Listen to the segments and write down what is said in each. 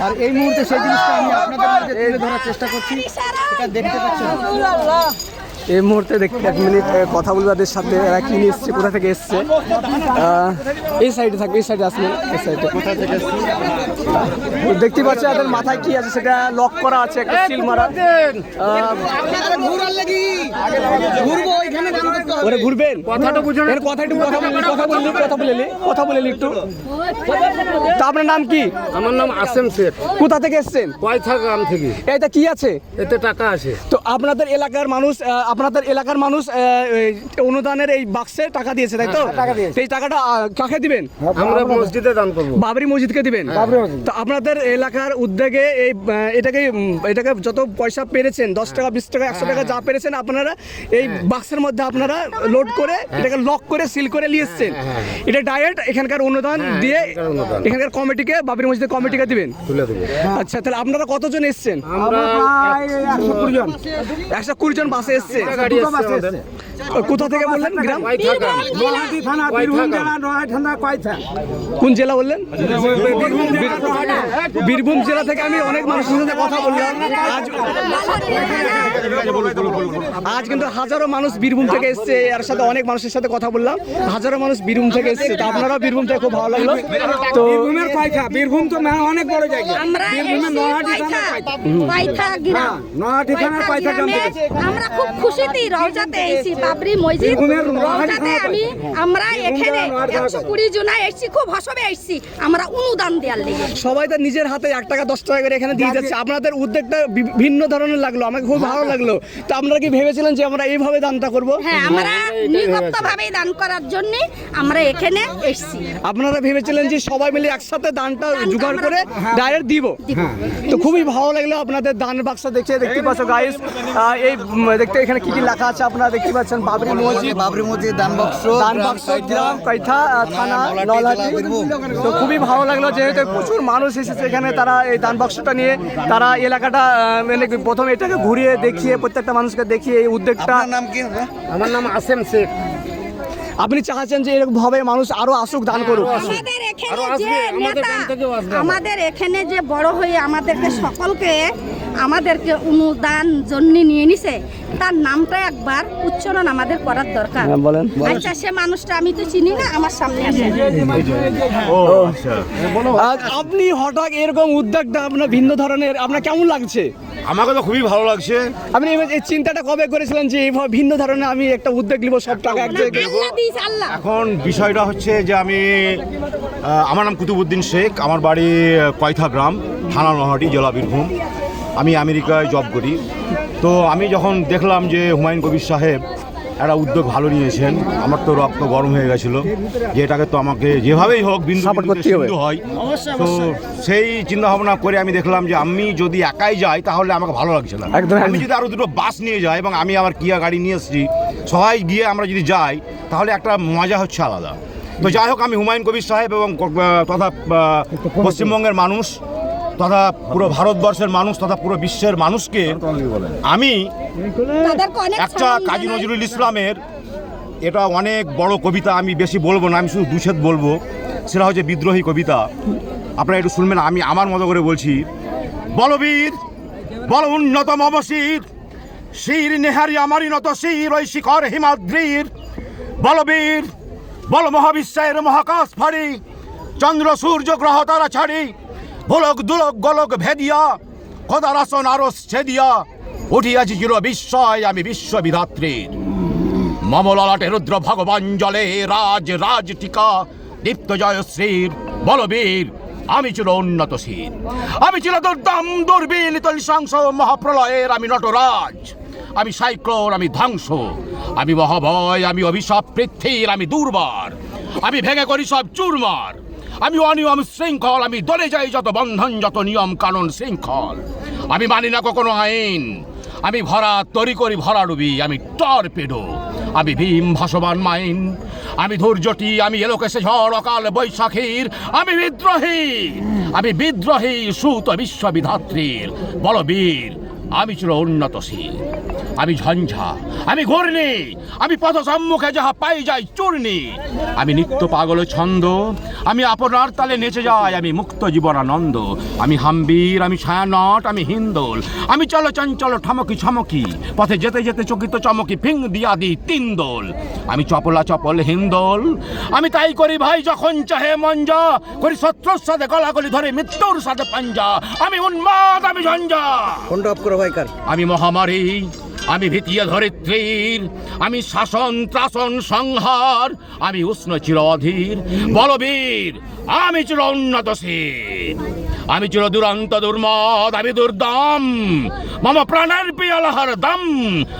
আর এই মুহূর্তে সেই জিনিসটা আমি আপনাদের মাঝে তুলে ধরার চেষ্টা করছি, সেটা দেখতে পাচ্ছেন। এই মুহূর্তে দেখতে 1 মিনিট কথা বলবো তাদের সাথে, এরা কি নিয়ে এসছে, কোথা থেকে এসছে। এই সাইডে থাকবে, এই সাইডে আসবেন, এই সাইডে কোথা থেকে এসছে দেখতে পাচ্ছি। এদের মাথায় কি আছে সেটা লক করা আছে, একটা সিল মারা। ওরে ঘুরবেন, কথাটা বুঝুন, এর কথা একটু কথা বলে একটু। তা আপনার নাম কি? আমার নাম আসেম শেখ। কোথা থেকে এসছেন? কয়থা গ্রাম থেকে। এটা কি আছে? এতে টাকা আছে। তো আপনাদের এলাকার মানুষ অনুদানের এই বাক্সে টাকা দিয়েছে, তাই তো? এই টাকাটা কাকে দিবেন? আমরা মসজিদে দান করব। বাবরি মসজিদকে দিবেন। তো আপনাদের এলাকার উদ্যোগে এই এটাকে যত পয়সা পেরেছেন, 10 টাকা 20 টাকা 100 টাকা যা পেরেছেন, আপনারা এই বাক্সের মধ্যে আপনারা লোড করে এটাকে লক করে সিল করে নিয়ে এসছেন। এটা ডাইরেক্ট এখানকার অনুদান দিয়ে এখানকার কমিটিকে, বাবরি মসজিদের কমিটিকে দিবেন। আচ্ছা, তাহলে আপনারা কতজন এসছেন? আমরা 120 জন বাসে এসছে। কোথা থেকে বললেন? গ্রাম কোন জেলা বললেন? বীরভূম জেলা থেকে। আমি অনেক মানুষের সাথে কথা বললাম আজ কিন্তু হাজারো মানুষ বীরভূম থেকে এসছে। এর সাথে অনেক মানুষের সাথে কথা বললাম, হাজারো মানুষ বীরভূম থেকে এসছে। তা আপনারাও বীরভূম থেকে খুব ভালো লাগলো। তো বীরভূম তো অনেক বড় জায়গা। আমরা খুব খুশিতে রওজাতে এসেছি, বাবরি মসজিদ রওজাতে। আমরা এখানে 120 জন এসেছি, খুব হসবে এসেছি আমরা অনুদান দেওয়ার লেগে। সবাই তো নিজের হাতে 1 টাকা 10 টাকা করে এখানে দিয়ে যাচ্ছে। আপনাদের উদ্যোগটা ভিন্ন ধরনের লাগলো, আমাকে খুব ভালো লাগলো। তো আপনারা কি ভেবেছিলেন যে আমরা এইভাবে দানটা করব? হ্যাঁ, আমরা নিগতভাবে দান করার জন্য আমরা এখানে এসেছি। আপনারা ভেবেছিলেন যে সবাই মিলে একসাথে দানটা জোগাড় করে ডাইরেক্ট দিব। তো খুবই ভালো লাগলো আপনাদের দান বাক্স দেখতে পাচ্ছ গাইস। এই দেখতে এখানে কি কি লেখা আছে আপনারা দেখতে পাচ্ছেন। বাবরি মসজিদ দান বাক্স গ্রাম কৈথা থানা নলহাটি। তো খুবই ভালো লাগলো, যেহেতু প্রচুর মানুষ এসেছে এখানে, তারা এই দান বাক্সটা নিয়ে তারা এলাকাটা মানে প্রথম এটাকে ঘুরিয়ে দেখিয়ে, প্রত্যেকটা মানুষকে দেখিয়ে এই উদ্যোগটা। নাম কি? আমার নাম আসেম শেখ। আপনি চাচ্ছেন যে এরকম ভাবে মানুষ আরো আসুক, দান করুক। আমাদের এখানে যে বড় হয়ে আমাদেরকে সকলকে আমাদেরকে অনুদান জন্য নিয়ে নিছে, তার নামটা একবার উচ্চারণ আমাদের করার দরকার। বলেন। আচ্ছা, সে মানুষটা আমি তো চিনি না, আমার সামনে আসে। আপনি হঠাৎ এরকম উদ্যোগটা আপনার ভিন্ন ধরনের, আপনার কেমন লাগছে? আমাকে তো খুবই ভালো লাগছে। আপনি এই চিন্তাটা কবে করেছিলেন যে এইভাবে ভিন্ন ধরনের আমি একটা উদ্যোগ নিব, সব টাকা এক জায়গায়? এখন বিষয়টা হচ্ছে যে আমার নাম কুতুবউদ্দিন শেখ, আমার বাড়ি কয়থা গ্রাম, থানা নলহাটি, জেলা বীরভূম। আমি আমেরিকায় জব করি। তো আমি যখন দেখলাম যে হুমায়ুন কবির সাহেব একটা উদ্যোগ ভালো নিয়েছেন, আমার তো রক্ত গরম হয়ে গেছিল যে এটাকে তো আমাকে যেভাবেই হোক বিন্দু হয়। তো সেই চিন্তা ভাবনা করে আমি দেখলাম যে আমি যদি একাই যাই তাহলে আমাকে ভালো লাগছে না। আমি যদি আরও 2টো বাস নিয়ে যাই, এবং আমি আমার কিয়া গাড়ি নিয়ে এসেছি, সবাই গিয়ে আমরা যদি যাই তাহলে একটা মজা হচ্ছে আলাদা। তো যাই হোক, আমি হুমায়ুন কবির সাহেব এবং তথা পশ্চিমবঙ্গের মানুষ তথা পুরো ভারতবর্ষের মানুষ তথা পুরো বিশ্বের মানুষকে আমি একটা কাজী নজরুল ইসলামের, এটা অনেক বড় কবিতা, আমি বেশি বলবো না, আমি শুধু 2 ছেদ বলবো। সেটা হচ্ছে বিদ্রোহী কবিতা, আপনারা একটু শুনবেন। আমি আমার মতো করে বলছি। বলবীর বল উন্নত মবশির, শির নেহারি আমারই নত শির, ওই শিখর হিমাদ্রির। বলবীর বল মহাবিশ্বের মহাকাশ ফাড়ি, চন্দ্র সূর্য গ্রহ তারা ছাড়ি, গোলক দুলক গোলক ভেদিয়া, খোদার আসন আরস ছেদিয়া, উঠিয়াছি চির বিস্ময় আমি বিশ্ববিধাত্রীর। মম ললাটে রুদ্র ভগবান জলে, রাজ রাজ টিকা দীপ্ত জয়শ্রীর। বলবীর আমি ছিল উন্নতশীল, আমি ছিল দুর্দাম দুর্বিল তলিসাংস মহাপ্রলয়ের আমি নটরাজ, আমি সাইক্লোন, আমি ধ্বংস, আমি মহাভয়, আমি অভিশাপ পৃথ্বীর, আমি দুর্বার, আমি ভেঙে করি সব চুরমার, আমি অনিয়ম শৃঙ্খল, আমি দলে যাই যত বন্ধন, যত নিয়ম কানুন শৃঙ্খল, আমি মানি না কখনো আইন, আমি ভরা তরি করি ভরাডুবি, আমি টর্পেডো, আমি ভীম ভাসমান মাইন, আমি ধৈর্যটি, আমি এলোকেশে ঝড় অকাল বৈশাখীর, আমি বিদ্রোহী সুত বিশ্ববিধাত্রীর। বলবীর আমি ছিল উন্নতশীল, আমি ঝঞ্ঝা, আমি ঘূর্ণি, আমি পথ সম্মুখে যাহা পাই যাই চূর্ণি। আমি নিত্য পাগল ছন্দ, আমি আপনার তালে নেচে যাই, আমি মুক্ত জীবনানন্দ। আমি হাম্বির, আমি ছায়ানট, আমি হিন্দোল, আমি চলো চঞ্চল ঠমকি ছমকি, পথে যেতে যেতে চকিত চমকি ফিং দিয়া দি তিন দোল। আমি চপলা চপল হিন্দোল, আমি তাই করি ভাই যখন চাহে মঞ্জা, করি শত্রুর সাথে গলাগলি ধরে মৃত্যুর সাথে পাঞ্জা। আমি উন্মাদ, আমি ঝঞ্ঝা, আমি মহামারী, আমি ভীতিয়া ধরিত্রীর, আমি শাসন ত্রাসন সংহার, আমি উষ্ণ চির অধীর বলবীর, আমি চির উন্নতশীল, আমি চির দুরন্ত দুর্মদ, আমি দুর্দম, মম প্রাণের পিয়াল হরদম,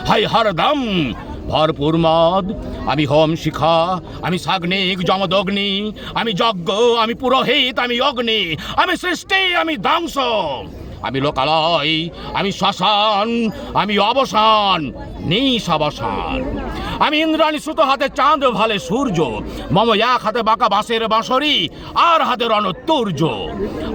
হাই হরদম ভরপুর মদ। আমি হোম শিখা, আমি সাগ্নিক যমদগ্নি, আমি যজ্ঞ, আমি পুরোহিত, আমি অগ্নি, আমি সৃষ্টি, আমি ধ্বংস, আমি লোকালয়, আমি শ্মশান, আমি অবসান নিঃসাবসান। আমি ইন্দ্রাণী সুত হাতে চাঁদ ভালে সূর্য, মম এক হাতে বাঁকা বাঁশের বাঁশরি, আর হাতে রণতুর্য।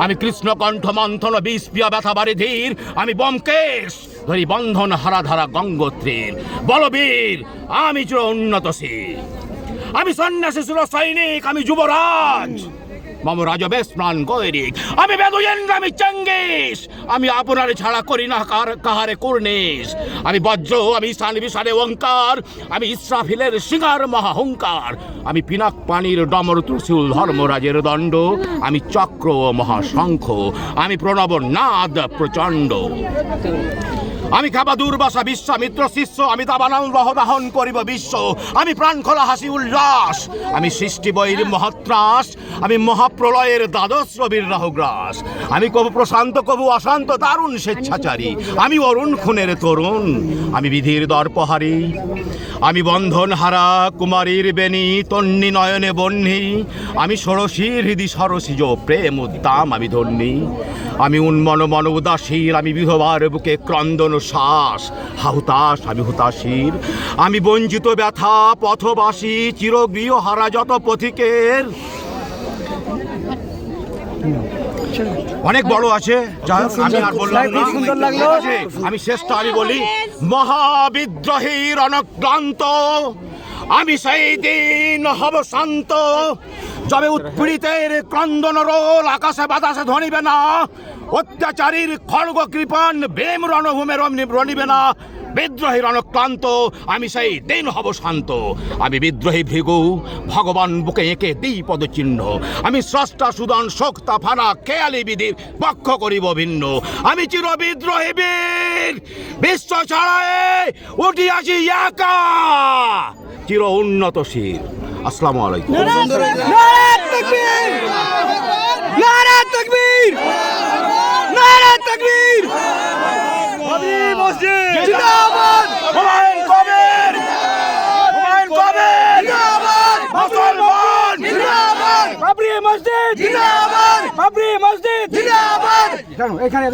আমি কৃষ্ণকণ্ঠ মন্থন বিষ পিয়া ব্যথা বারিধির, আমি ব্যোমকেশ ধরি বন্ধন হারাধারা গঙ্গোত্রীর বলবীর, আমি চির উন্নতশীল। আমি সন্ন্যাসী সুর সৈনিক, আমি যুবরাজ, মম রাজবেশ প্রাণ গৈরিক, আমি বেদুয়েন্দ্র, আমি চেঙ্গিস, আমি আপনারে ছাড়া করি না কাহারে কুর্নিশ। আমি বজ্র, আমি ঈশান বিশালে ওঙ্কার, আমি ইসরাফিলের সিঙ্গার মহাহংকার, আমি পিনাক পানির ডমর ত্রিশূল ধর্মরাজের দণ্ড, আমি চক্র ও মহাশঙ্খ, আমি প্রণব নাদ প্রচণ্ড। আমি খাবা দুর্বাসা বিশ্বামিত্র শিষ্য, আমি দাবানল রহদাহন করিব বিশ্ব, আমি প্রাণ খোলা হাসি উল্লাস, আমি সৃষ্টি বৈর মহাত্রাস, আমি মহাপ্রলয়ের দ্বাদশ রবির রাহুগ্রাস। আমি কবু প্রশান্ত কবু অশান্ত দারুণ স্বেচ্ছাচারী, আমি অরুণ খুনের তরুণ, আমি বিধির দর্পহারী, আমি বন্ধন হারা কুমারীর বেণী তন্নি নয়নে বহ্নি, আমি ষোড়শী হৃদি সরসিজ প্রেম উদ্দাম আমি ধন্যী। আমি উন্মন মন উদাসীর, আমি বিধবার বুকে ক্রন্দন শ্বাস হাহুতাস, আমি হুতাশীর, আমি বঞ্চিত ব্যথা পথবাসী চিরগৃহ হারা যত পথিকের। অনেক বড় আছে, যাই হোক, আমি আর বললাম না। খুব সুন্দর লাগলো। ঠিক আছে, আমি শেষটা আমি বলি, মহাবিদ্রোহীর অনক্লান্ত, আমি সেই দিন হব শান্ত, যবে উৎপীড়িতের ক্রন্দন রোল আকাশে বাতাসে ধনিবে না, অত্যাচারীর খড়গ কৃপান ভীম রণভূমে রণিবে না। বিদ্রোহীর অনক্লান্ত, আমি সেই দিন হব শান্ত। আমি বিদ্রোহী ভৃগু, ভগবান বুকে এঁকে দিই পদচিহ্ন, আমি স্রষ্টা সুদন শোক্তা ফানা খেয়ালি বিধির পক্ষ করিব ভিন্ন। আমি চির বিদ্রোহী বীর, বিশ্ব ছাড়ায় উঠিয়াছি একা, চির উন্নতশীল। আসসালামু আলাইকুম। নারে তাকবীর! নারে তাকবীর! নারে তাকবীর! বাবরি মসজিদ জিন্দাবাদ! হুমায়ুন কবির! হুমায়ুন কবির! জিন্দাবাদ! মুসলমান! জিন্দাবাদ! বাবরি মসজিদ জিন্দাবাদ! বাবরি মসজিদ জিন্দাবাদ! এখানে